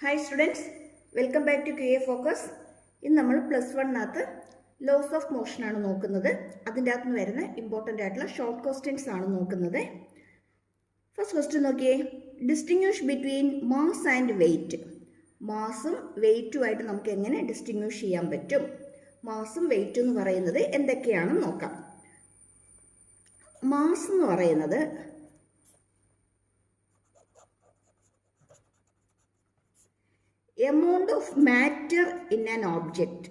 Hi students, welcome back to QA Focus. ഇന്ന് നമ്മൾ +1 loss of motion ആണ് നോക്കുന്നത്. അതിൻ്റെ അകത്ത് വരുന്ന ഇമ്പോർട്ടൻ്റ് ആയിട്ടുള്ള ഷോർട്ട് ക്വസ്റ്റ്യൻസ് ആണ് നോക്കുന്നത്. ഫസ്റ്റ് ക്വസ്റ്റ്യൻ നോക്കിയേ, distinguish between mass and weight. മാസും വെയിറ്റുമായിട്ട് നമുക്ക് എങ്ങനെ ഡിസ്റ്റിങ്വിഷ് ചെയ്യാൻ പറ്റും? മാസും വെയിറ്റും എന്ന് പറയുന്നത് എന്തൊക്കെയാണെന്ന് നോക്കാം. മാസ് എന്ന് പറയുന്നത് amount of matter in an object.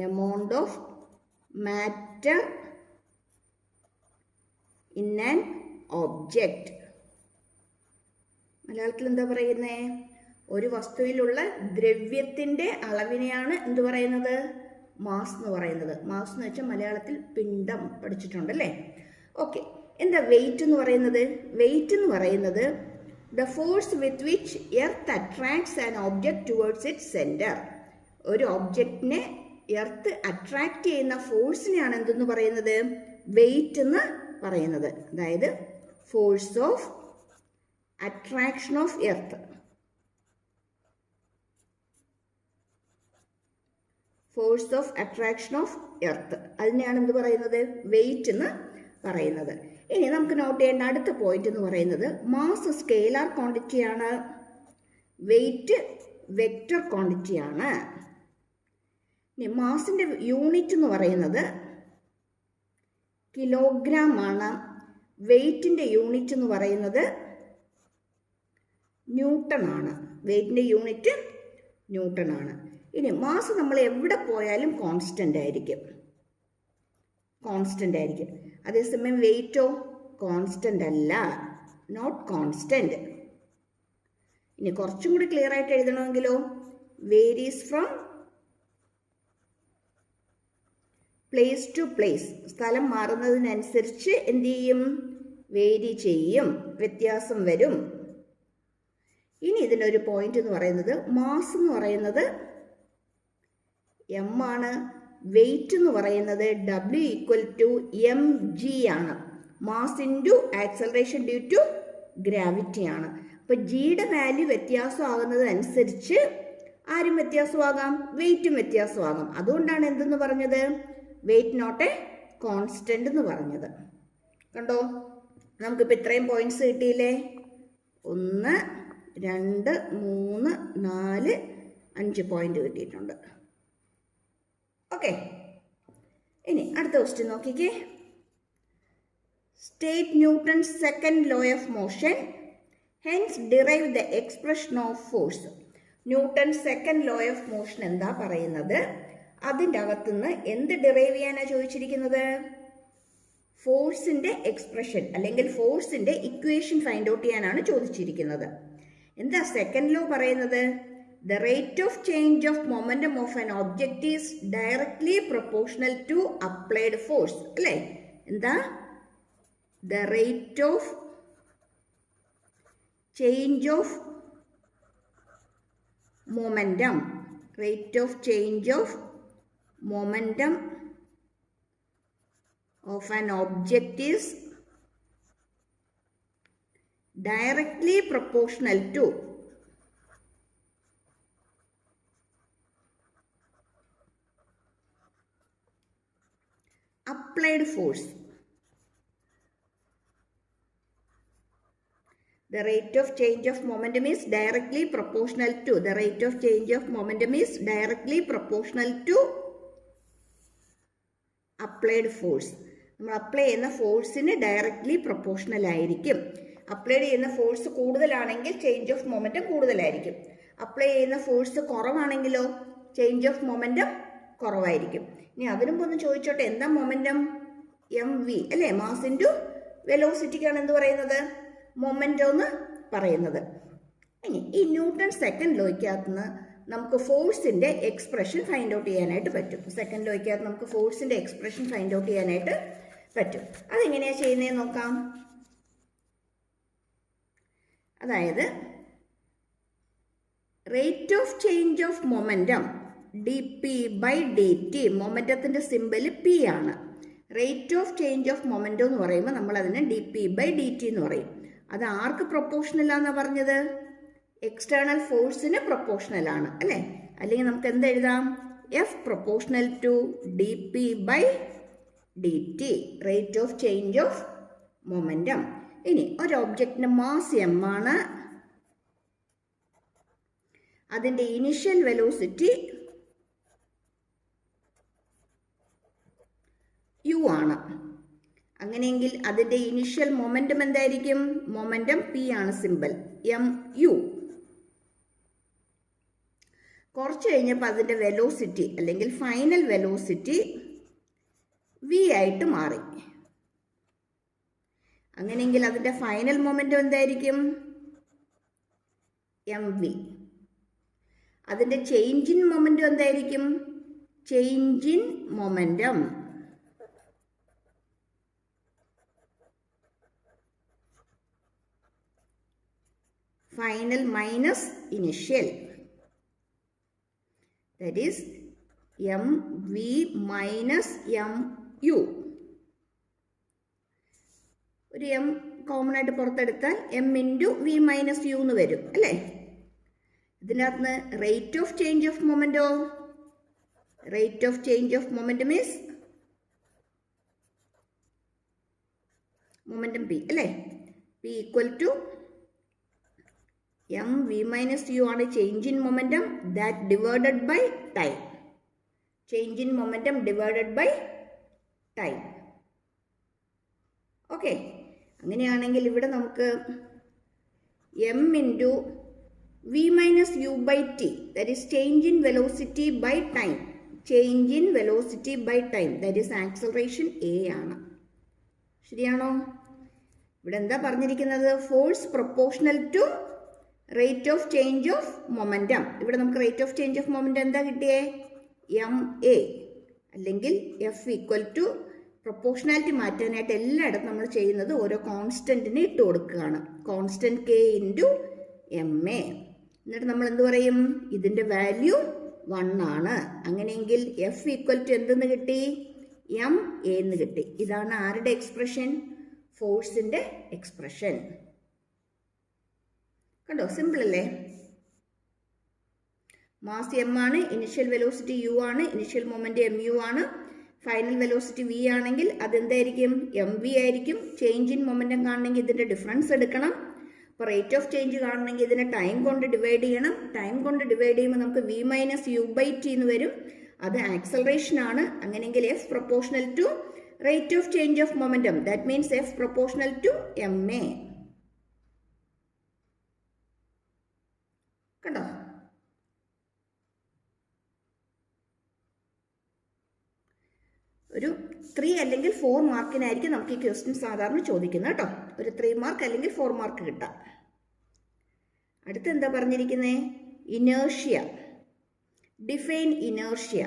Amount of matter in an object. മലയാളത്തിൽ എന്താ പറയുന്നേ? ഒരു വസ്തുവിലുള്ള ദ്രവ്യത്തിൻ്റെ അളവിനെയാണ് എന്ത് പറയുന്നത്? മാസ് എന്ന് പറയുന്നത്. മാസ് എന്ന് വെച്ചാൽ മലയാളത്തിൽ പിണ്ഡം പഠിച്ചിട്ടുണ്ടല്ലേ? ഓക്കെ, എന്താ വെയിറ്റ് എന്ന് പറയുന്നത്? വെയിറ്റ് എന്ന് പറയുന്നത് the force with which earth attracts an object towards its center. ഒരു ഒബ്ജക്റ്റിനെ എർത്ത് അട്രാക്റ്റ് ചെയ്യുന്ന ഫോഴ്സിനെയാണ് എന്തെന്ന് പറയുന്നത്? വെയിറ്റ് എന്ന് പറയുന്നത്. അതായത് force of attraction of earth. Force of attraction of earth, അതിനെയാണ് എന്ത് പറയുന്നത്? വെയിറ്റ് എന്ന് പറയുന്നത്. ഇനി നമുക്ക് നോട്ട് ചെയ്യേണ്ട അടുത്ത പോയിന്റ് എന്ന് പറയുന്നത്, മാസ് സ്കെയിലാർ ക്വാണ്ടിറ്റി ആണ്, വെയിറ്റ് വെക്റ്റർ ക്വാണ്ടിറ്റി ആണ്. ഇനി മാസിന്റെ യൂണിറ്റ് എന്ന് പറയുന്നത് കിലോഗ്രാം ആണ്. വെയിറ്റിന്റെ യൂണിറ്റ് എന്ന് പറയുന്നത് ന്യൂട്ടൺ ആണ്. വെയിറ്റിന്റെ യൂണിറ്റ് ന്യൂട്ടൺ ആണ്. ഇനി മാസ് നമ്മൾ എവിടെ പോയാലും കോൺസ്റ്റന്റ് ആയിരിക്കും. കോൺസ്റ്റന്റ് ആയിരിക്കും. അതേസമയം വെയിറ്റോ കോൺസ്റ്റന്റ് അല്ല, നോട്ട് കോൺസ്റ്റന്റ്. ഇനി കുറച്ചും കൂടി ക്ലിയർ ആയിട്ട് എഴുതണമെങ്കിലോ, varies from place to place. സ്ഥലം മാറുന്നതിനനുസരിച്ച് എന്ത് ചെയ്യും? വേരി ചെയ്യും, വ്യത്യാസം വരും. ഇനി ഇതിനൊരു പോയിന്റ് എന്ന് പറയുന്നത്, മാസ് എന്ന് പറയുന്നത് എം ആണ്, വെയിറ്റ് എന്ന് പറയുന്നത് W=mg ആണ്. Mass into acceleration due to gravity ആണ്. അപ്പോൾ ജിയുടെ വാല്യൂ വ്യത്യാസമാകുന്നതനുസരിച്ച് ആരും വ്യത്യാസമാകാം, വെയിറ്റും വ്യത്യാസമാകാം. അതുകൊണ്ടാണ് എന്തെന്ന് പറഞ്ഞത്? വെയിറ്റ് നോട്ട് എ കോൺസ്റ്റന്റ് എന്ന് പറഞ്ഞത്. കണ്ടോ, നമുക്കിപ്പോൾ ഇത്രയും പോയിന്റ്സ് കിട്ടിയില്ലേ? 1 2 3 4 5 പോയിന്റ് കിട്ടിയിട്ടുണ്ട്. ഓക്കെ, ഇനി അടുത്ത ക്വസ്റ്റ്യൻ നോക്കിക്കേ. State Newton's second law of motion, hence derive the expression of force. Newton second law of motion എന്താ പറയുന്നത്? അതിൻ്റെ അകത്തുനിന്ന് എന്ത് ഡിറൈവ് ചെയ്യാനാണ് ചോദിച്ചിരിക്കുന്നത്? ഫോഴ്സിന്റെ എക്സ്പ്രഷൻ അല്ലെങ്കിൽ ഫോഴ്സിന്റെ ഇക്വേഷൻ ഫൈൻഡ് ഔട്ട് ചെയ്യാനാണ് ചോദിച്ചിരിക്കുന്നത്. എന്താ സെക്കൻഡ് ലോ പറയുന്നത്? The rate of change of momentum of an object is directly proportional to applied force. അല്ലേ? എന്താ? The rate of change of momentum. Rate of change of momentum of an object is directly proportional to applied force. The rate of change of momentum is directly proportional to. The rate of change of momentum is directly proportional to applied force. നമ്മൾ apply ചെയ്യുന്ന ഫോഴ്സിന് directly proportional ആയിരിക്കും. Apply ചെയ്യുന്ന force കൂടുതലാണെങ്കിൽ change of momentum കൂടുതലായിരിക്കും. Apply ചെയ്യുന്ന force കുറവാണെങ്കിലോ change of momentum കുറവായിരിക്കും. ഇനി അതിനും ഒന്ന് ചോദിച്ചോട്ടെ, എന്താ മൊമെന്റം? mv അല്ലേ? മാസ് ഇൻറ്റു വെലോസിറ്റിക്കാണ് എന്ത് പറയുന്നത്? മൊമെന്റം എന്ന് പറയുന്നത്. ഇനി ഈ ന്യൂട്ടൺ സെക്കൻഡ് ലോയ്ക്കകത്തുനിന്ന് നമുക്ക് ഫോഴ്സിന്റെ എക്സ്പ്രഷൻ ഫൈൻഡ് ഔട്ട് ചെയ്യാനായിട്ട് പറ്റും. സെക്കൻഡ് ലോയ്ക്കകത്ത് നമുക്ക് ഫോഴ്സിന്റെ എക്സ്പ്രഷൻ ഫൈൻഡ് ഔട്ട് ചെയ്യാനായിട്ട് പറ്റും. അതെങ്ങനെയാണ് ചെയ്യുന്നതെന്ന് നോക്കാം. അതായത് rate of change of momentum dp/dt, മൊമെന്റത്തിന്റെ സിമ്പൽ p ആണ്. Rate of change of momentum എന്ന് പറയുമ്പോൾ നമ്മൾ അതിനെ dp/dt എന്ന് പറയും. അത് ആർക്ക് പ്രൊപ്പോർഷണൽ ആണെന്നാണ് പറഞ്ഞത്? എക്സ്റ്റേണൽ ഫോഴ്സിന് പ്രൊപ്പോർഷണൽ ആണ് അല്ലേ? അല്ലെങ്കിൽ നമുക്ക് എന്ത് എഴുതാം? F proportional to d p by d t, rate of change of momentum. ഇനി ഒരു ഒബ്ജക്റ്റിന്റെ മാസ് എം ആണ്, അതിന്റെ ഇനിഷ്യൽ വെലോസിറ്റി യു ആണ്. അങ്ങനെയെങ്കിൽ അതിന്റെ ഇനിഷ്യൽ മൊമെന്റം എന്തായിരിക്കും? മൊമെന്റം പി ആണ് സിമ്പിൾ, എം യു. കുറച്ച് കഴിഞ്ഞപ്പോൾ അതിന്റെ വെലോസിറ്റി അല്ലെങ്കിൽ ഫൈനൽ വെലോസിറ്റി വി ആയിട്ട് മാറി. അങ്ങനെയെങ്കിൽ അതിന്റെ ഫൈനൽ മൊമെന്റം എന്തായിരിക്കും? M v. അതിന്റെ ചേഞ്ച് ഇൻ മൊമെന്റം എന്തായിരിക്കും? Change in momentum final minus initial, that is mv minus mu. ഒരു എം കോമൺ ആയിട്ട് പുറത്തെടുത്താൽ m into v minus u എന്ന് വരും അല്ലേ? ഇതിനകത്ത് റേറ്റ് ഓഫ് ചേഞ്ച് ഓഫ് മൊമെന്റോ? Rate of change of momentum means momentum p അല്ലേ? P equal to m v minus u ആണ് change in momentum, that divided by time. Change in momentum divided by time. Okay, അങ്ങനെയാണെങ്കിൽ ഇവിടെ നമുക്ക് m into v minus u by t, that is change in velocity by time. Change in velocity by time, that is acceleration a ആണ്. ശരിയാണോ? ഇവിടെ എന്താ പറഞ്ഞിരിക്കുന്നത്? Force proportional to rate of change of momentum. ഇവിടെ നമുക്ക് rate of change of momentum എന്താ കിട്ടിയേ? M a, അല്ലെങ്കിൽ എഫ് ഈക്വൽ ടു, പ്രൊപ്പോർഷണാലിറ്റി മാറ്റാനായിട്ട് എല്ലായിടത്തും നമ്മൾ ചെയ്യുന്നത് ഓരോ കോൺസ്റ്റന്റിന് ഇട്ട് കൊടുക്കുകയാണ്. Constant K into M A. എന്നിട്ട് നമ്മൾ എന്ത് പറയും? ഇതിന്റെ വാല്യൂ 1 ആണ്. അങ്ങനെയെങ്കിൽ എഫ് ഈക്വൽ ടു എന്തെന്ന് കിട്ടി? എം എ എന്ന് കിട്ടി. ഇതാണ് ആരുടെ എക്സ്പ്രഷൻ? ഫോഴ്സിന്റെ എക്സ്പ്രഷൻ. കണ്ടോ, സിമ്പിൾ അല്ലേ? മാസ് എം ആണ്, ഇനിഷ്യൽ വെലോസിറ്റി യു ആണ്, ഇനിഷ്യൽ മൊമെന്റ് എം യു ആണ്, ഫൈനൽ വെലോസിറ്റി വി ആണെങ്കിൽ അതെന്തായിരിക്കും? എം വി ആയിരിക്കും. ചേഞ്ച് ഇൻ മൊമെന്റം കാണണമെങ്കിൽ ഇതിന്റെ ഡിഫറൻസ് എടുക്കണം. അപ്പോൾ റേറ്റ് ഓഫ് ചേഞ്ച് കാണണമെങ്കിൽ ഇതിനെ ടൈം കൊണ്ട് ഡിവൈഡ് ചെയ്യണം. ടൈം കൊണ്ട് ഡിവൈഡ് ചെയ്യുമ്പോൾ നമുക്ക് v minus u by t എന്ന് വരും. അത് ആക്സലറേഷൻ ആണ്. അങ്ങനെയെങ്കിൽ f proportional to rate of change of momentum, that means f proportional to m a. കണ്ടോ? ഒരു 3 അല്ലെങ്കിൽ 4 മാർക്കിനായിരിക്കും നമുക്ക് ഈ ക്വസ്റ്റ്യൻ സാധാരണ ചോദിക്കുന്നത് കേട്ടോ. ഒരു 3 മാർക്ക് അല്ലെങ്കിൽ 4 മാർക്ക് കിട്ടാം. അടുത്ത് എന്താ പറഞ്ഞിരിക്കുന്നത്? ഇനേർഷ്യ. Define inertia.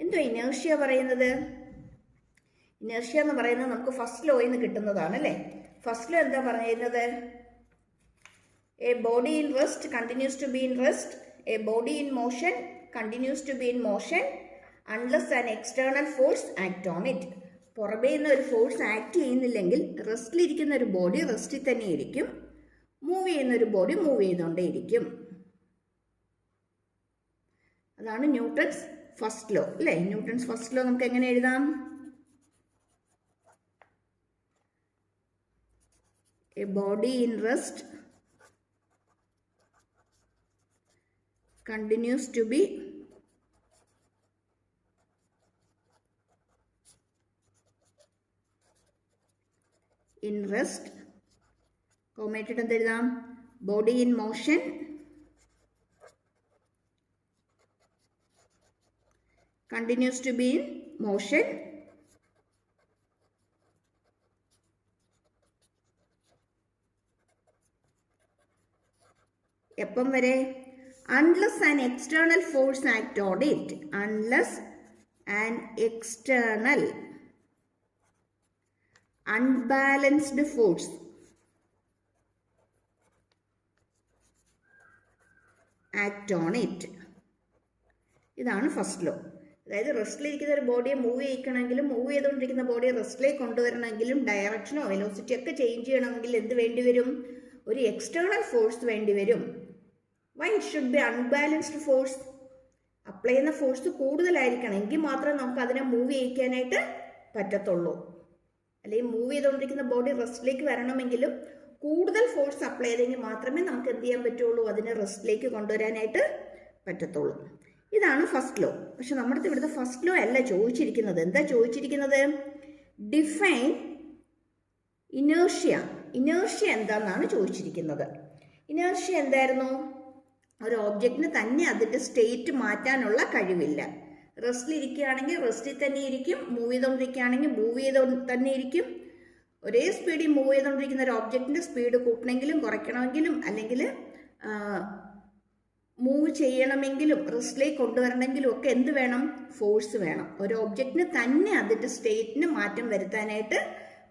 എന്തോ ഇനേർഷ്യ പറയുന്നത്? ഇനേർഷ്യ എന്ന് പറയുന്നത് നമുക്ക് ഫസ്റ്റ് ലോയിൽ നിന്ന് കിട്ടുന്നതാണ് അല്ലേ? ഫസ്റ്റ് ലോ എന്താ പറയുന്നത്? A body in rest continues to be in rest. A body in motion continues to be in motion unless an external force act on it. പുറമേ നിന്ന് ഒരു ഫോഴ്സ് ആക്ട് ചെയ്യുന്നില്ലെങ്കിൽ റെസ്റ്റിലിരിക്കുന്ന ഒരു ബോഡി റെസ്റ്റിൽ തന്നെ ഇരിക്കും, മൂവ് ചെയ്യുന്ന ഒരു ബോഡി മൂവ് ചെയ്തുകൊണ്ടേ ഇരിക്കും. അതാണ് ന്യൂട്ടൺസ് ഫസ്റ്റ് ലോ അല്ലേ? ന്യൂട്ടൺസ് ഫസ്റ്റ് ലോ നമുക്ക് എങ്ങനെ എഴുതാം? A body in rest continues to be in rest. കോമേറ്റഡ് എന്ത് എഴുതാം? Body in motion continues to be in motion എപ്പം വരെ? unless an external force act on it. Unless an external unbalanced force act on it. ഇതാണ് first law. അതായത് റെസ്റ്റിലിരിക്കുന്ന ഒരു ബോഡിയെ move ചെയ്യിക്കണമെങ്കിലും move ചെയ്തുകൊണ്ടിരിക്കുന്ന ബോഡിയെ റെസ്റ്റിലേക്ക് കൊണ്ടുവരണമെങ്കിലും ഡയറക്ഷനോ velocity ഒക്കെ change ചെയ്യണമെങ്കിൽ എന്ത് വേണ്ടി വരും? ഒരു എക്സ്റ്റേണൽ ഫോഴ്സ് വേണ്ടി വരും. Why it should be unbalanced force? Apply ചെയ്യുന്ന ഫോഴ്സ് കൂടുതലായിരിക്കണം, എങ്കിൽ മാത്രമേ നമുക്ക് അതിനെ മൂവ് ചെയ്യിക്കാനായിട്ട് പറ്റത്തുള്ളൂ. അല്ലെങ്കിൽ മൂവ് ചെയ്തുകൊണ്ടിരിക്കുന്ന ബോഡി റെസ്റ്റിലേക്ക് വരണമെങ്കിലും കൂടുതൽ ഫോഴ്സ് അപ്ലൈ ചെയ്തെങ്കിൽ മാത്രമേ നമുക്ക് എന്ത് ചെയ്യാൻ പറ്റുള്ളൂ, അതിനെ റെസ്റ്റിലേക്ക് കൊണ്ടുവരാനായിട്ട് പറ്റത്തുള്ളൂ. ഇതാണ് ഫസ്റ്റ് ലോ. പക്ഷെ നമ്മുടെ ഇവിടുത്തെ ഫസ്റ്റ് ലോ അല്ല ചോദിച്ചിരിക്കുന്നത്. എന്താ ചോദിച്ചിരിക്കുന്നത്? Define inertia. ഇനേർഷ്യ എന്താണെന്നാണ് ചോദിച്ചിരിക്കുന്നത്. ഇനേർഷ്യ എന്തായിരുന്നു? ഒരു ഓബ്ജക്റ്റിന് തന്നെ അതിൻ്റെ സ്റ്റേറ്റ് മാറ്റാനുള്ള കഴിവില്ല. റെസ്റ്റിലിരിക്കുകയാണെങ്കിൽ റെസ്റ്റിൽ തന്നെ ഇരിക്കും, മൂവ് ചെയ്തുകൊണ്ടിരിക്കുകയാണെങ്കിൽ മൂവ് ചെയ്ത് തന്നെ ഇരിക്കും. ഒരേ സ്പീഡിൽ മൂവ് ചെയ്തുകൊണ്ടിരിക്കുന്ന ഒരു ഓബ്ജക്റ്റിൻ്റെ സ്പീഡ് കൂട്ടണമെങ്കിലും കുറയ്ക്കണമെങ്കിലും അല്ലെങ്കിൽ മൂവ് ചെയ്യണമെങ്കിലും റെസ്റ്റിലേക്ക് കൊണ്ടുവരണമെങ്കിലും ഒക്കെ എന്ത് വേണം? ഫോഴ്സ് വേണം. ഒരു ഒബ്ജക്റ്റിന് തന്നെ അതിൻ്റെ സ്റ്റേറ്റിന് മാറ്റം വരുത്താനായിട്ട്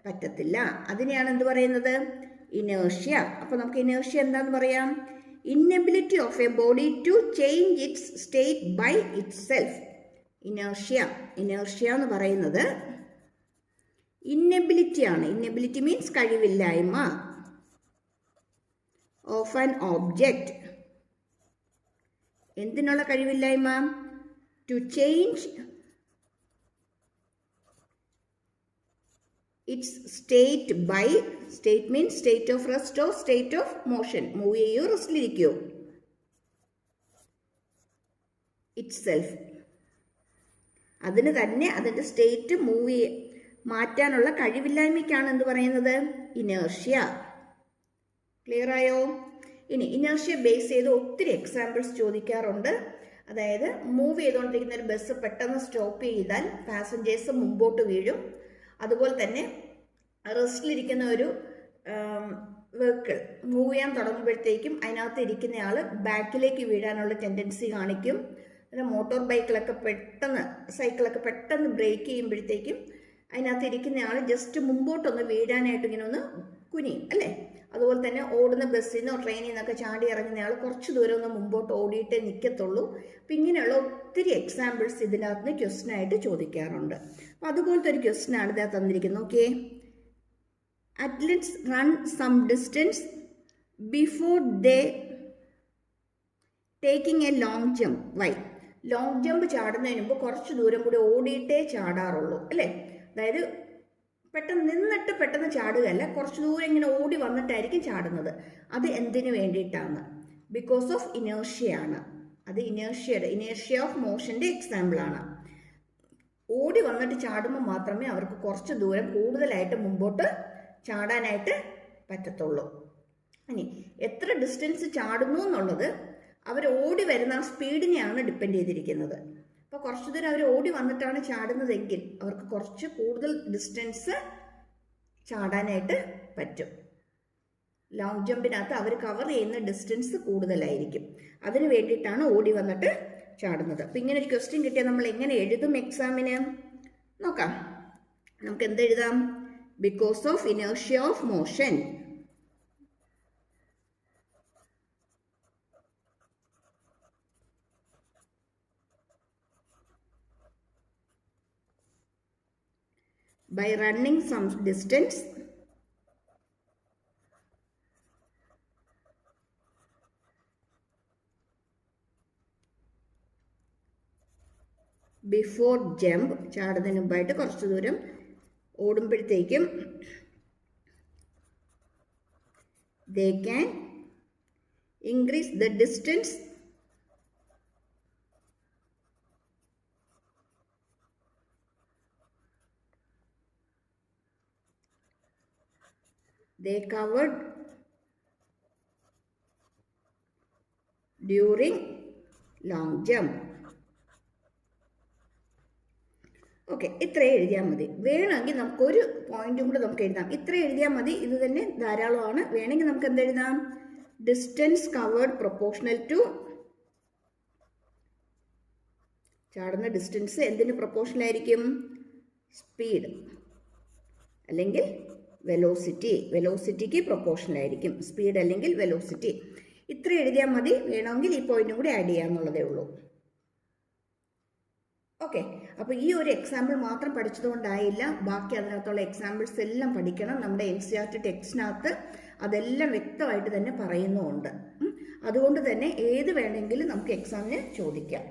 പറ്റത്തില്ല. അതിനെയാണ് എന്ത് പറയുന്നത്? ഇനേർഷ്യ. അപ്പോൾ നമുക്ക് ഇനേർഷ്യ എന്താന്ന് പറയാം? Inability of a body to change its state by itself. Inertia. Inertia എന്ന് പറയുന്നത് ഇന്നബിലിറ്റി ആണ്. ഇന്നബിലിറ്റി മീൻസ് കഴിവില്ലായ്മ ഓഫ് ആൻ ഓബ്ജക്റ്റ്. എന്തിനുള്ള കഴിവില്ലായ്മ? To change its state by, state means state of rest or state of motion. Move ചെയ്യോ റെസ്റ്റിലിരിക്കോ? It self. അതിന് തന്നെ അതിൻ്റെ സ്റ്റേറ്റ് മാറ്റാനുള്ള കഴിവില്ലായ്മയ്ക്കാണ് എന്ത് പറയുന്നത്? ഇനേർഷ്യ. ക്ലിയർ ആയോ? ഇനി ഇനേർഷ്യ ബേസ് ചെയ്ത് ഒത്തിരി എക്സാമ്പിൾസ് ചോദിക്കാറുണ്ട്. അതായത് മൂവ് ചെയ്തുകൊണ്ടിരിക്കുന്ന ഒരു ബസ് പെട്ടെന്ന് സ്റ്റോപ്പ് ചെയ്താൽ പാസഞ്ചേഴ്സ് മുമ്പോട്ട് വീഴും. അതുപോലെ തന്നെ റെസ്റ്റിലിരിക്കുന്ന ഒരു വെഹിക്കിൾ മൂവ് ചെയ്യാൻ തുടങ്ങുമ്പോഴത്തേക്കും അതിനകത്ത് ഇരിക്കുന്നയാൾ ബാക്കിലേക്ക് വീഴാനുള്ള ടെൻഡൻസി കാണിക്കും. മോട്ടോർ ബൈക്കിലൊക്കെ പെട്ടെന്ന്, സൈക്കിളൊക്കെ പെട്ടെന്ന് ബ്രേക്ക് ചെയ്യുമ്പോഴത്തേക്കും അതിനകത്ത് ഇരിക്കുന്നയാൾ ജസ്റ്റ് മുമ്പോട്ടൊന്ന് വീഴാനായിട്ട് ഇങ്ങനെ ഒന്ന് കുനിയും അല്ലേ? അതുപോലെ തന്നെ ഓടുന്ന ബസ്സിൽ നിന്നോ ട്രെയിനിൽ നിന്നൊക്കെ ചാടി ഇറങ്ങുന്നയാൾ കുറച്ച് ദൂരം ഒന്ന് മുമ്പോട്ട് ഓടിയിട്ടേ നിൽക്കത്തുള്ളൂ. അപ്പം ഇങ്ങനെയുള്ള ഒത്തിരി എക്സാമ്പിൾസ് ഇതിനകത്ത് നിന്ന് ക്വസ്റ്റനായിട്ട് ചോദിക്കാറുണ്ട്. അപ്പം അതുപോലത്തെ ഒരു ക്വസ്റ്റനാണ് ഇതാ തന്നിരിക്കുന്നത്. Okay, athletes run some distance before they taking a long jump. Why? Long jump ചാടുന്നതിന് മുമ്പ് കുറച്ച് ദൂരം കൂടി ഓടിയിട്ടേ ചാടാറുള്ളൂ അല്ലേ? അതായത് പെട്ടെന്ന് നിന്നിട്ട് പെട്ടെന്ന് ചാടുകയല്ല, കുറച്ച് ദൂരം ഇങ്ങനെ ഓടി വന്നിട്ടായിരിക്കും ചാടുന്നത്. അത് എന്തിനു വേണ്ടിയിട്ടാണ്? ബിക്കോസ് ഓഫ് ഇനേർഷ്യയാണ്. അത് ഇനേർഷ്യ ഓഫ് മോഷൻ്റെ എക്സാമ്പിളാണ്. ഓടി വന്നിട്ട് ചാടുമ്പോൾ മാത്രമേ അവർക്ക് കുറച്ച് ദൂരം കൂടുതലായിട്ട് മുമ്പോട്ട് ചാടാനായിട്ട് പറ്റത്തുള്ളൂ. ഇനി എത്ര ഡിസ്റ്റൻസ് ചാടുന്നു എന്നുള്ളത് അവർ ഓടി വരുന്ന ആ സ്പീഡിനെയാണ് ഡിപ്പെൻഡ് ചെയ്തിരിക്കുന്നത്. അപ്പോൾ കുറച്ച് ദൂരം അവർ ഓടി വന്നിട്ടാണ് ചാടുന്നതെങ്കിൽ അവർക്ക് കുറച്ച് കൂടുതൽ ഡിസ്റ്റൻസ് ചാടാനായിട്ട് പറ്റും. ലോങ് ജമ്പിനകത്ത് അവർ കവർ ചെയ്യുന്ന ഡിസ്റ്റൻസ് കൂടുതലായിരിക്കും. അതിന് വേണ്ടിയിട്ടാണ് ഓടി വന്നിട്ട് ചാടുന്നത്. അപ്പം ഇങ്ങനെ ഒരു ക്വസ്റ്റ്യൻ കിട്ടിയാൽ നമ്മൾ എങ്ങനെ എഴുതും എക്സാമിന്? നോക്കാം. നമുക്ക് എന്തെഴുതാം? Because of inertia of motion. By running some distance before jump, ചാടുന്നതിന് മുമ്പായിട്ട് കുറച്ച് ദൂരം ഓടുമ്പോഴത്തേക്കും they can increase the distance they covered during long jump. Okay, ഇത്ര എഴുതിയാൽ മതി. വേണമെങ്കിൽ നമുക്കൊരു പോയിന്റും കൂടെ നമുക്ക് എഴുതാം. ഇത്ര എഴുതിയാൽ മതി, ഇത് തന്നെ ധാരാളമാണ്. വേണമെങ്കിൽ നമുക്ക് എന്തെഴുതാം? ഡിസ്റ്റൻസ് കവേർഡ് പ്രൊപ്പോർഷണൽ ടു, ചാടുന്ന ഡിസ്റ്റൻസ് എന്തിന് പ്രൊപ്പോർഷണൽ ആയിരിക്കും? സ്പീഡ് അല്ലെങ്കിൽ വെലോസിറ്റിക്ക് പ്രൊപ്പോർഷണൽ ആയിരിക്കും. സ്പീഡ് അല്ലെങ്കിൽ വെലോസിറ്റി. ഇത്ര എഴുതിയാൽ മതി. വേണമെങ്കിൽ ഈ പോയിന്റും കൂടി ആഡ് ചെയ്യാമെന്നുള്ളതേ ഉള്ളൂ. ഓക്കെ, അപ്പോൾ ഈ ഒരു എക്സാമ്പിൾ മാത്രം പഠിച്ചതുകൊണ്ടായില്ല, ബാക്കി അതിനകത്തുള്ള എക്സാമ്പിൾസ് എല്ലാം പഠിക്കണം. നമ്മുടെ NCERT ടെക്സ്റ്റിനകത്ത് അതെല്ലാം വ്യക്തമായിട്ട് തന്നെ പറയുന്നുമുണ്ട്. അതുകൊണ്ട് തന്നെ ഏത് വേണമെങ്കിലും നമുക്ക് എക്സാമിന് ചോദിക്കാം.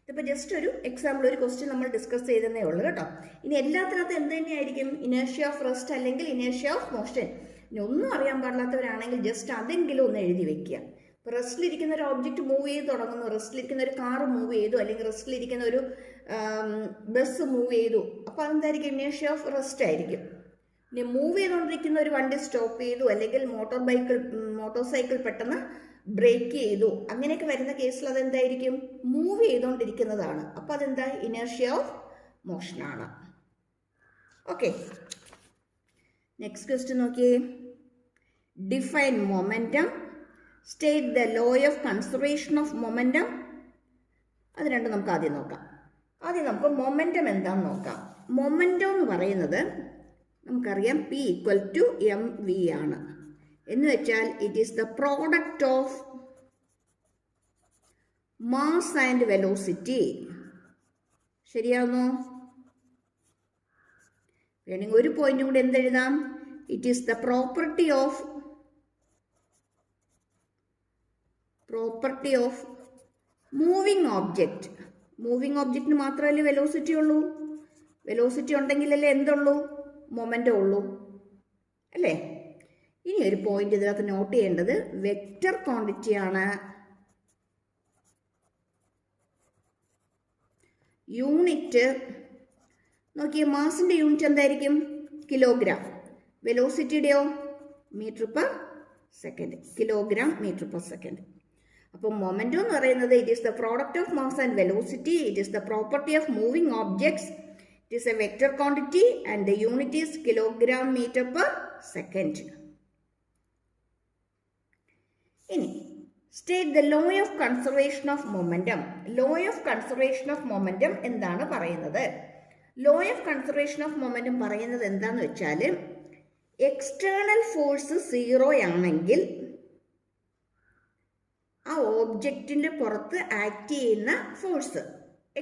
ഇതിപ്പോൾ ജസ്റ്റ് ഒരു എക്സാമ്പിൾ, ഒരു ക്വസ്റ്റ്യൻ നമ്മൾ ഡിസ്കസ് ചെയ്തതേ ഉള്ളൂ കേട്ടോ. ഇനി എല്ലാത്തിനകത്ത് എന്ത് തന്നെയായിരിക്കും? ഇനേർഷ്യ ഓഫ് റെസ്റ്റ് അല്ലെങ്കിൽ ഇനേർഷ്യ ഓഫ് മോഷൻ. ഇനി ഒന്നും അറിയാൻ പാടില്ലാത്തവരാണെങ്കിൽ ജസ്റ്റ് അതെങ്കിലും ഒന്ന് എഴുതി വെക്കുക. ഇപ്പോൾ റെസ്റ്റിലിരിക്കുന്ന ഒരു ഓബ്ജക്റ്റ് മൂവ് ചെയ്ത് തുടങ്ങുന്നു, റെസ്റ്റിലിരിക്കുന്ന ഒരു കാറ് മൂവ് ചെയ്തു, അല്ലെങ്കിൽ റെസ്റ്റിലിരിക്കുന്ന ഒരു ബസ് മൂവ് ചെയ്തു, അപ്പോൾ അതെന്തായിരിക്കും? ഇനേർഷ്യ ഓഫ് റെസ്റ്റ് ആയിരിക്കും. ഇനി മൂവ് ചെയ്തുകൊണ്ടിരിക്കുന്ന ഒരു വണ്ടി സ്റ്റോപ്പ് ചെയ്തു, അല്ലെങ്കിൽ മോട്ടോർ സൈക്കിൾ പെട്ടെന്ന് ബ്രേക്ക് ചെയ്തു, അങ്ങനെയൊക്കെ വരുന്ന കേസിൽ അതെന്തായിരിക്കും? മൂവ് ചെയ്തുകൊണ്ടിരിക്കുന്നതാണ്. അപ്പോൾ അതെന്താ? ഇനേർഷ്യ ഓഫ് മോഷനാണ്. ഓക്കെ, നെക്സ്റ്റ് ക്വസ്റ്റ്യൻ നോക്കിയേ. Define momentum, state the law of conservation of momentum. അത് രണ്ടും നമുക്ക് ആദ്യം നോക്കാം. ആദ്യം നമുക്ക് മൊമെൻറ്റം എന്താണെന്ന് നോക്കാം. മൊമെൻറ്റം എന്ന് പറയുന്നത് നമുക്കറിയാം P = mv ആണ്. എന്ന് വെച്ചാൽ it is the product of mass and velocity. ശരിയാണോ? വേണമെങ്കിൽ ഒരു പോയിന്റും കൂടി എന്തെഴുതാം? It is the property of moving object. Moving ഓബ്ജക്റ്റിന് മാത്രമല്ലേ വെലോസിറ്റി ഉള്ളൂ? വെലോസിറ്റി ഉണ്ടെങ്കിലല്ലേ എന്തുള്ളൂ? മൊമെൻ്റം ഉള്ളൂ അല്ലേ? ഇനി ഒരു പോയിന്റ് ഇതിനകത്ത് നോട്ട് ചെയ്യേണ്ടത് വെക്റ്റർ ക്വാണ്ടിറ്റി ആണ്. യൂണിറ്റ് നോക്കിയേ, മാസിന്റെ യൂണിറ്റ് എന്തായിരിക്കും? കിലോഗ്രാം. വെലോസിറ്റിയുടെയോ? മീറ്റർ/സെക്കൻഡ്. Kilogram metre per second. അപ്പോൾ മൊമെന്റം എന്ന് പറയുന്നത് it is the product of mass and velocity. It is the property of moving objects. It is a vector quantity and the unit is kilogram metre per second. ഇനി state the law of conservation of momentum. Law of conservation of momentum എന്താണ് പറയുന്നത്? Law of conservation of momentum പറയുന്നത് എന്താന്ന് വെച്ചാൽ, external force 0 ആണെങ്കിൽ ആ ഓബ്ജക്റ്റിന്റെ പുറത്ത് act ചെയ്യുന്ന ഫോഴ്സ്,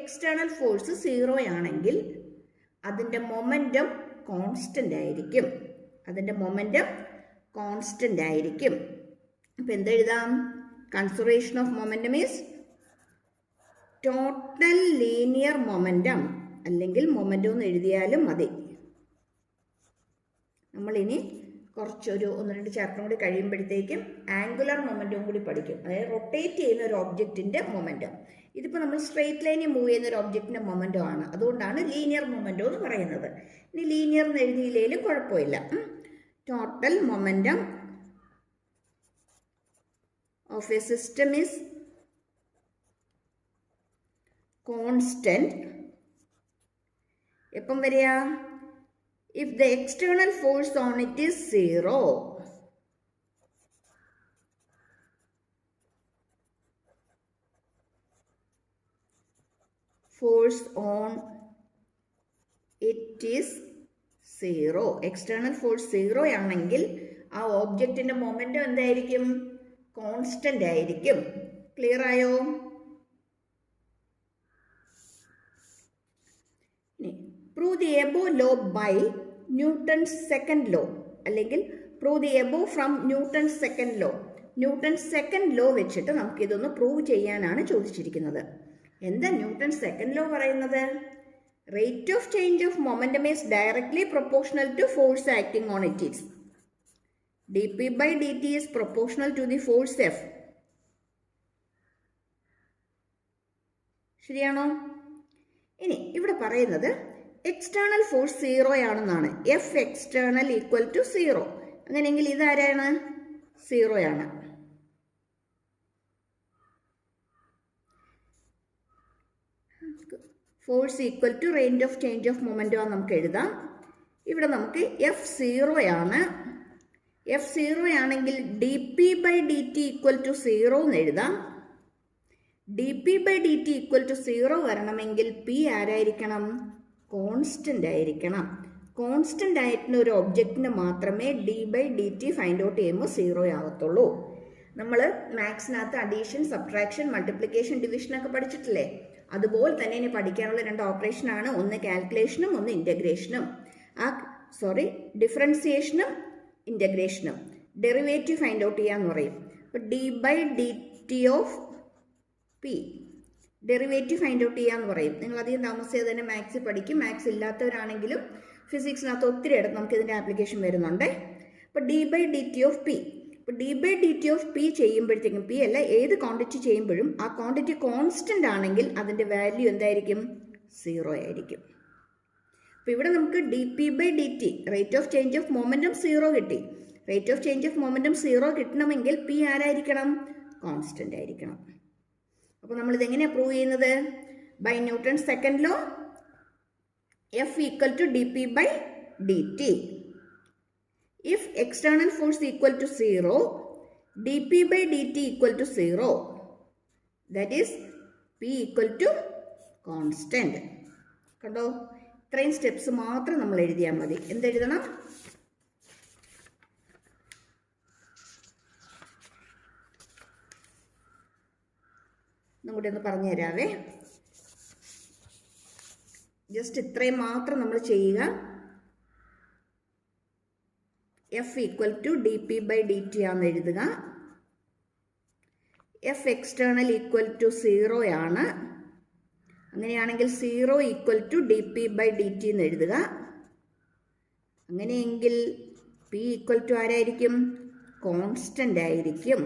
എക്സ്റ്റേണൽ ഫോഴ്സ് 0 ആണെങ്കിൽ അതിൻ്റെ മൊമെന്റം കോൺസ്റ്റന്റ് ആയിരിക്കും. അതിൻ്റെ മൊമെന്റം കോൺസ്റ്റന്റ് ആയിരിക്കും. അപ്പം എന്തെഴുതാം? Conservation of momentum is total linear momentum, അല്ലെങ്കിൽ മൊമെന്റം എന്ന് എഴുതിയാലും മതി. നമ്മളിനി കുറച്ചൊരു 1-2 ചാപ്റ്റർ കൂടി കഴിയുമ്പോഴത്തേക്കും ആംഗുലർ മൊമെന്റവും കൂടി പഠിക്കും. അതായത് റൊട്ടേറ്റ് ചെയ്യുന്ന ഒരു ഒബ്ജക്റ്റിന്റെ മൊമെന്റം. ഇതിപ്പോൾ നമ്മൾ സ്ട്രെയിറ്റ് ലൈനിൽ മൂവ് ചെയ്യുന്ന ഒരു ഒബ്ജക്റ്റിന്റെ മൊമെന്റം ആണ്. അതുകൊണ്ടാണ് ലീനിയർ മൊമെന്റം എന്ന് പറയുന്നത്. ഇനി ലീനിയർ എന്ന് എഴുതിയില്ലെങ്കിലും കുഴപ്പമില്ല. Total momentum of a system is constant. എപ്പം വരിക? if the external force on it is 0. Force on it is 0. external force 0 ആണെങ്കിൽ ആ ഓബ്ജക്റ്റിന്റെ മൊമെന്റം എന്തായിരിക്കും? കോൺസ്റ്റന്റ് ആയിരിക്കും. ക്ലിയർ ആയോ? Prove the above law by Newton's second law, അല്ലെങ്കിൽ prove the above from Newton's second law. Newton's second law വെച്ചിട്ട് നമുക്കിതൊന്ന് prove ചെയ്യാനാണ് ചോദിച്ചിരിക്കുന്നത്. എന്താ ന്യൂട്ടൺസ് സെക്കൻഡ് ലോ പറയുന്നത്? Rate of change of momentum is directly proportional to force acting on it is. dp/dt is proportional to the force F. ശരിയാണോ? ഇനി ഇവിടെ പറയുന്നത് എക്സ്റ്റേണൽ ഫോഴ്സ് 0 ആണെന്നാണ്. F external equal to 0. അങ്ങനെയെങ്കിൽ ഇതാരാണ്? 0 ആണ്. Force equal to range of change of momentum നമുക്ക് എഴുതാം. ഇവിടെ നമുക്ക് F0 ആണ്. F0 ആണെങ്കിൽ dp/dt equal to 0 എന്ന് എഴുതാം. dp/dt equal to 0 വരണമെങ്കിൽ P ആരായിരിക്കണം? കോൺസ്റ്റന്റ് ആയിരിക്കണം. കോൺസ്റ്റന്റ് ആയിട്ടുള്ള ഒരു ഒബ്ജക്റ്റിന് മാത്രമേ d/dt ഫൈൻഡ് ഔട്ട് ചെയ്യുമ്പോൾ 0 ആകത്തുള്ളൂ. നമ്മൾ മാത്സിനകത്ത് അഡീഷൻ, സബ്ട്രാക്ഷൻ, മൾട്ടിപ്ലിക്കേഷൻ, ഡിവിഷൻ ഒക്കെ പഠിച്ചിട്ടില്ലേ? അതുപോലെ തന്നെ ഇനി പഠിക്കാനുള്ള 2 ഓപ്പറേഷനാണ്. ഒന്ന് കാൽക്കുലേഷനും ഒന്ന് ഇൻ്റഗ്രേഷനും. ഡിഫറൻസിയേഷനും ഇൻ്റഗ്രേഷനും. ഡെറിവേറ്റീവ് ഫൈൻഡ് ഔട്ട് ചെയ്യാന്ന് പറയും. അപ്പോൾ d/dt of P derivative find out ചെയ്യാന്ന് പറയും. നിങ്ങൾ അധികം താമസിയാതെ തന്നെ മാത്സ് പഠിക്കും. മാത്സ് ഇല്ലാത്തവരാണെങ്കിലും ഫിസിക്സിനകത്ത് ഒത്തിരി ഇടത്ത് നമുക്ക് ഇതിൻ്റെ ആപ്ലിക്കേഷൻ വരുന്നുണ്ട്. അപ്പോൾ d/dt ഓഫ് പി. ഇപ്പോൾ d/dt ഓഫ് പി ചെയ്യുമ്പോഴത്തേക്കും, പി അല്ല ഏത് ക്വാണ്ടിറ്റി ചെയ്യുമ്പോഴും ആ ക്വാണ്ടിറ്റി കോൺസ്റ്റന്റ് ആണെങ്കിൽ അതിൻ്റെ വാല്യൂ എന്തായിരിക്കും? 0 ആയിരിക്കും. അപ്പോൾ ഇവിടെ നമുക്ക് dp/dt rate of change of momentum 0 കിട്ടി. Rate of change of momentum 0 കിട്ടണമെങ്കിൽ പി ആരായിരിക്കണം? കോൺസ്റ്റന്റ് ആയിരിക്കണം. അപ്പോൾ നമ്മളിത് എങ്ങനെയാണ് പ്രൂവ് ചെയ്യുന്നത്? By Newton second law, F equal to dp/dt. If external force equal to 0, dp/dt equal to 0. That is P equal to constant. കണ്ടോ? ഇത്രയും steps മാത്രം നമ്മൾ എഴുതിയാൽ മതി. എന്തെഴുതണം? ഒന്നുകൂടി ഒന്ന് പറഞ്ഞു തരാവേ. ജസ്റ്റ് ഇത്രയും മാത്രം നമ്മൾ ചെയ്യുക. F ഈക്വൽ ടു dp/dt ആണെന്ന് എഴുതുക. F എക്സ്റ്റേണൽ ഈക്വൽ ടു 0 ആണ്. അങ്ങനെയാണെങ്കിൽ 0 ഈക്വൽ ടു dp/dt എന്ന് എഴുതുക. അങ്ങനെയെങ്കിൽ P ഈക്വൽ ടു ആരായിരിക്കും? കോൺസ്റ്റന്റ് ആയിരിക്കും.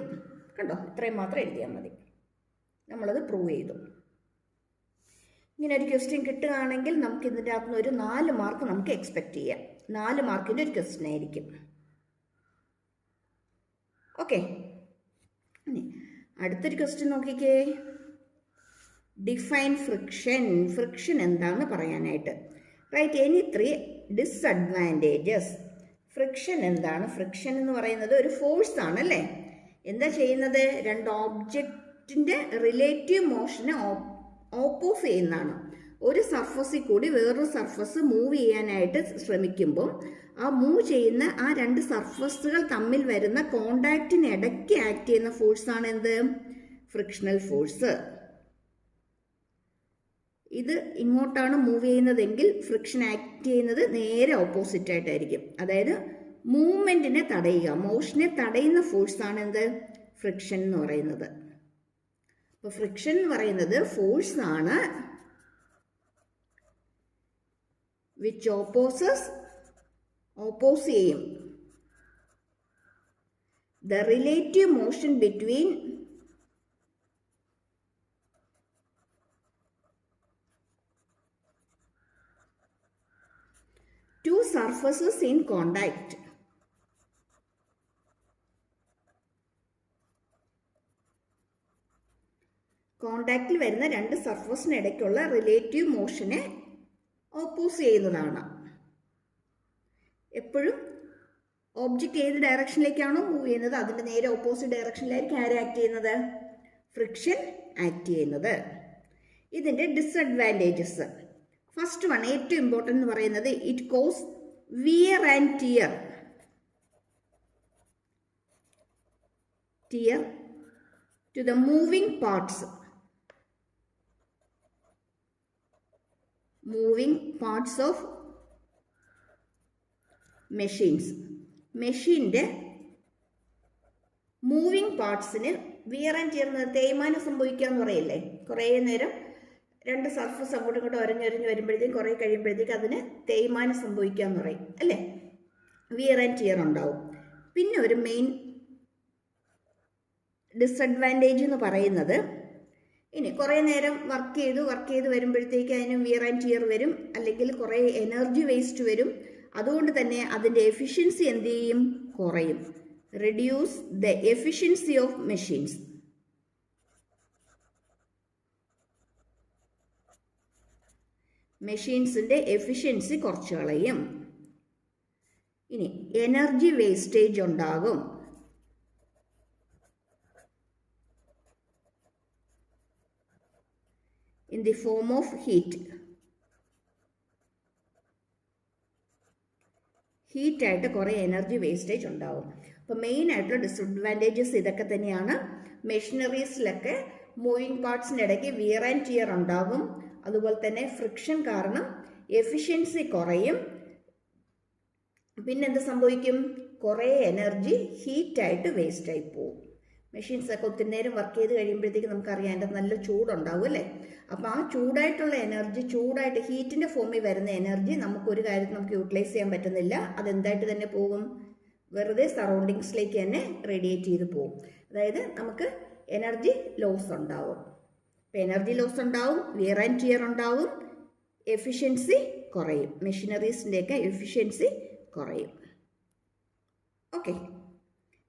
കണ്ടോ? ഇത്രയും മാത്രം എഴുതിയാൽ മതി. നമ്മളത് പ്രൂവ് ചെയ്തു. ഇങ്ങനെ ഒരു ക്വസ്റ്റ്യൻ കിട്ടുകയാണെങ്കിൽ നമുക്ക് ഇതിൻ്റെ അകത്ത് നിന്ന് ഒരു 4 മാർക്ക് നമുക്ക് എക്സ്പെക്ട് ചെയ്യാം. 4 മാർക്കിൻ്റെ ഒരു ക്വസ്റ്റ്യൻ ആയിരിക്കും. ഓക്കെ, അടുത്തൊരു ക്വസ്റ്റ്യൻ നോക്കിക്കേ. Define friction. ഫ്രിക്ഷൻ എന്താണെന്ന് പറയാനായിട്ട്. Write any 3 disadvantages. ഫ്രിക്ഷൻ എന്താണ്? ഫ്രിക്ഷൻ എന്ന് പറയുന്നത് ഒരു ഫോഴ്സ് ആണ് അല്ലേ? എന്താ ചെയ്യുന്നത്? 2 ഓബ്ജക്റ്റിൻ്റെ റിലേറ്റീവ് മോഷനെ ഓപ്പോസ് ചെയ്യുന്നതാണ്. ഒരു സർഫസിൽ കൂടി വേറൊരു സർഫസ് മൂവ് ചെയ്യാനായിട്ട് ശ്രമിക്കുമ്പോൾ ആ മൂവ് ചെയ്യുന്ന ആ 2 സർഫസുകൾ തമ്മിൽ വരുന്ന കോണ്ടാക്റ്റിന് ഇടയ്ക്ക് ആക്ട് ചെയ്യുന്ന ഫോഴ്സാണ് എന്ത്? Frictional force. ഇത് ഇങ്ങോട്ടാണ് മൂവ് ചെയ്യുന്നതെങ്കിൽ ഫ്രിക്ഷൻ ആക്ട് ചെയ്യുന്നത് നേരെ ഓപ്പോസിറ്റ് ആയിട്ടായിരിക്കും. അതായത് മൂവ്മെന്റിനെ തടയുക, മോഷനെ തടയുന്ന ഫോഴ്സാണ് എന്ത്? ഫ്രിക്ഷൻ എന്ന് പറയുന്നത്. അപ്പോൾ ഫ്രിക്ഷൻ എന്ന് പറയുന്നത് ഫോഴ്സ് ആണ് വിച്ച് ഓപ്പോസ് ചെയ്യും the relative motion between two surfaces in contact. കോണ്ടാക്റ്റിൽ വരുന്ന 2 സർഫസിനിടയ്ക്കുള്ള റിലേറ്റീവ് മോഷനെ ഓപ്പോസ് ചെയ്യുന്നതാണ്. എപ്പോഴും ഓബ്ജക്റ്റ് ഏത് ഡയറക്ഷനിലേക്കാണോ മൂവ് ചെയ്യുന്നത് അതിൻ്റെ നേരെ ഓപ്പോസിറ്റ് ഡയറക്ഷനിലായിരിക്കും ആര് ആക്ട് ചെയ്യുന്നത്? ഫ്രിക്ഷൻ ആക്ട് ചെയ്യുന്നത്. ഇതിൻ്റെ ഡിസ്അഡ്വാൻറ്റേജസ്. ഫസ്റ്റ് വൺ, ഏറ്റവും ഇമ്പോർട്ടൻ്റ് എന്ന് പറയുന്നത് it cause wear and tear to the moving parts. Of machines. മെഷീൻ്റെ മൂവിങ് പാർട്സിന് വിയർ ആൻഡ് ടിയർ തേയ്മാനം സംഭവിക്കുക എന്ന് പറയില്ലേ? കുറേ നേരം 2 സർഫസ് അങ്ങോട്ടും ഇങ്ങോട്ടും ഒരഞ്ഞൊരഞ്ഞ് വരുമ്പോഴത്തേക്കും കുറേ കഴിയുമ്പോഴത്തേക്ക് അതിന് തേയ്മാനം സംഭവിക്കുക എന്ന് പറയും അല്ലേ? വിയർ ആൻഡ് ടിയർ ഉണ്ടാവും. പിന്നെ ഒരു മെയിൻ ഡിസ്അഡ്വാൻറ്റേജ് എന്ന് പറയുന്നത്, ഇനി കുറേ നേരം വർക്ക് ചെയ്ത് വരുമ്പോഴത്തേക്ക് അതിന് വിയർ ആൻഡ് ടിയർ വരും, അല്ലെങ്കിൽ കുറേ എനർജി വേസ്റ്റ് വരും. അതുകൊണ്ട് തന്നെ അതിൻ്റെ എഫിഷ്യൻസി എന്ത് ചെയ്യും? കുറയും. Reduce the efficiency of machines. മെഷീൻസിൻ്റെ എഫിഷ്യൻസി കുറച്ച് കളയും. ഇനി എനർജി വേസ്റ്റേജ് ഉണ്ടാകും. ഇൻ ദി ഫോം ഓഫ് ഹീറ്റായിട്ട് കുറേ എനർജി വേസ്റ്റേജ് ഉണ്ടാകും. അപ്പോൾ മെയിൻ ആയിട്ടുള്ള ഡിസ്അഡ്വാൻറ്റേജസ് ഇതൊക്കെ തന്നെയാണ്. മെഷീനറീസിലൊക്കെ മൂവിങ് പാർട്സിൻ്റെ ഇടയ്ക്ക് വിയർ ആൻഡ് ടിയർ ഉണ്ടാകും. അതുപോലെ തന്നെ ഫ്രിക്ഷൻ കാരണം എഫിഷ്യൻസി കുറയും. പിന്നെന്ത് സംഭവിക്കും? കുറേ എനർജി ഹീറ്റായിട്ട് വേസ്റ്റായി പോകും. മെഷീൻസൊക്കെ ഒത്തിരി നേരം വർക്ക് ചെയ്ത് കഴിയുമ്പോഴത്തേക്ക് നമുക്കറിയാം അതിൻ്റെ നല്ല ചൂടുണ്ടാവും അല്ലേ. അപ്പോൾ ആ ചൂടായിട്ടുള്ള എനർജി, ചൂടായിട്ട് ഹീറ്റിൻ്റെ ഫോമിൽ വരുന്ന എനർജി നമുക്കൊരു കാര്യത്തിൽ നമുക്ക് യൂട്ടിലൈസ് ചെയ്യാൻ പറ്റുന്നില്ല. അതെന്തായിട്ട് തന്നെ പോകും, വെറുതെ സറൗണ്ടിങ്സിലേക്ക് തന്നെ റേഡിയേറ്റ് ചെയ്ത് പോകും. അതായത് നമുക്ക് എനർജി ലോസ് ഉണ്ടാവും. അപ്പോൾ എനർജി ലോസ് ഉണ്ടാവും, വിയർ ആൻഡ് ടിയർ ഉണ്ടാവും, എഫിഷ്യൻസി കുറയും, മെഷീനറീസിൻ്റെയൊക്കെ എഫിഷ്യൻസി കുറയും. ഓക്കെ,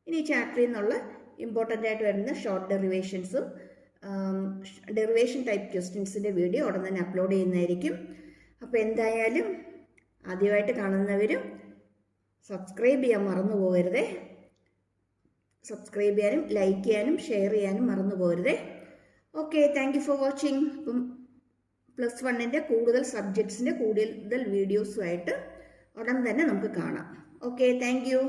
ഇനി ചാപ്റ്ററിൽ നിന്നുള്ള ഇമ്പോർട്ടൻ്റ് ആയിട്ട് വരുന്ന ഷോർട്ട് ഡെറിവേഷൻസും ഡെറിവേഷൻ ടൈപ്പ് ക്വസ്റ്റ്യൻസിൻ്റെ വീഡിയോ ഉടൻ തന്നെ അപ്ലോഡ് ചെയ്യുന്നതായിരിക്കും. അപ്പോൾ എന്തായാലും ആദ്യമായിട്ട് കാണുന്നവരും സബ്സ്ക്രൈബ് ചെയ്യാൻ മറന്നു പോകരുതേ. സബ്സ്ക്രൈബ് ചെയ്യാനും ലൈക്ക് ചെയ്യാനും ഷെയർ ചെയ്യാനും മറന്നു പോകരുതേ. Okay, thank you for watching. അപ്പം +1 കൂടുതൽ സബ്ജക്ട്സിൻ്റെ കൂടുതൽ വീഡിയോസുമായിട്ട് ഉടൻ തന്നെ നമുക്ക് കാണാം. Okay, thank U.